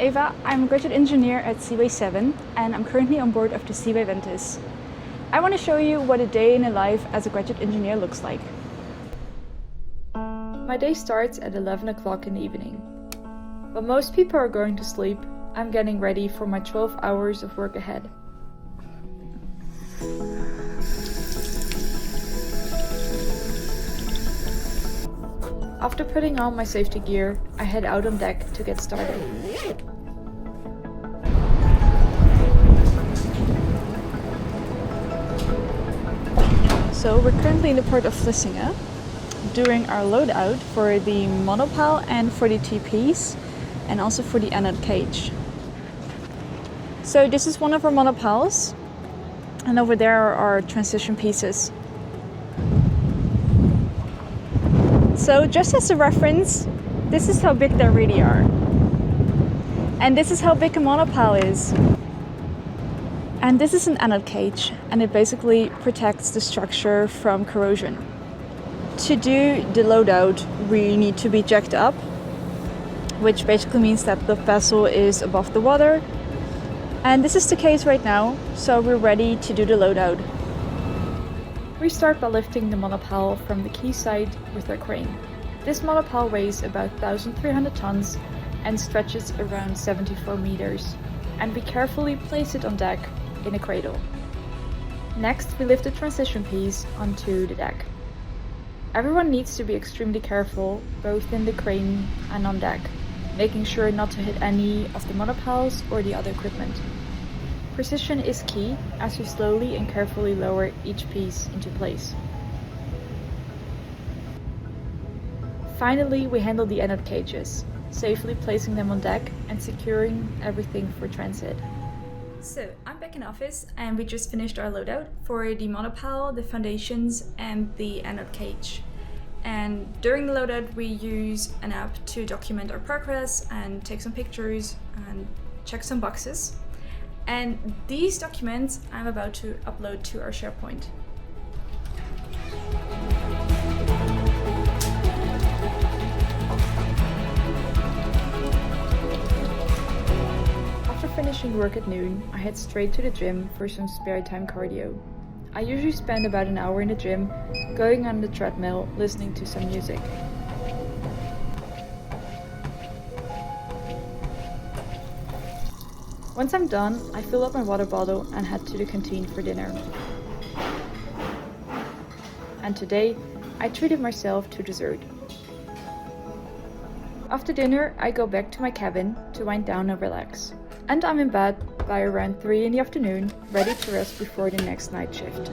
Eva, I'm a graduate engineer at Seaway 7 and I'm currently on board of the Seaway Ventus. I want to show you what a day in a life as a graduate engineer looks like. My day starts at 11 o'clock in the evening. While most people are going to sleep, I'm getting ready for my 12 hours of work ahead. After putting on my safety gear, I head out on deck to get started. So we're currently in the port of Vlissingen doing our loadout for the monopile and for the TPs and also for the anode cage. So this is one of our monopiles and over there are our transition pieces. So just as a reference, this is how big they really are. And this is how big a monopile is. And this is an anode cage, and it basically protects the structure from corrosion. To do the loadout, we need to be jacked up, which basically means that the vessel is above the water. And this is the case right now, so we're ready to do the loadout. We start by lifting the monopile from the quayside with our crane. This monopile weighs about 1,300 tons and stretches around 74 meters, and we carefully place it on deck in a cradle. Next, we lift the transition piece onto the deck. Everyone needs to be extremely careful, both in the crane and on deck, making sure not to hit any of the monopiles or the other equipment. Precision is key as we slowly and carefully lower each piece into place. Finally, we handle the anode cages, safely placing them on deck and securing everything for transit. So I'm back in office and we just finished our loadout for the monopile, the foundations and the anode cage. And during the loadout we use an app to document our progress and take some pictures and check some boxes. And these documents I'm about to upload to our SharePoint. After finishing work at noon, I head straight to the gym for some spare time cardio. I usually spend about an hour in the gym, going on the treadmill, listening to some music. Once I'm done, I fill up my water bottle and head to the canteen for dinner. And today, I treated myself to dessert. After dinner, I go back to my cabin to wind down and relax. And I'm in bed by around 3 in the afternoon, ready to rest before the next night shift.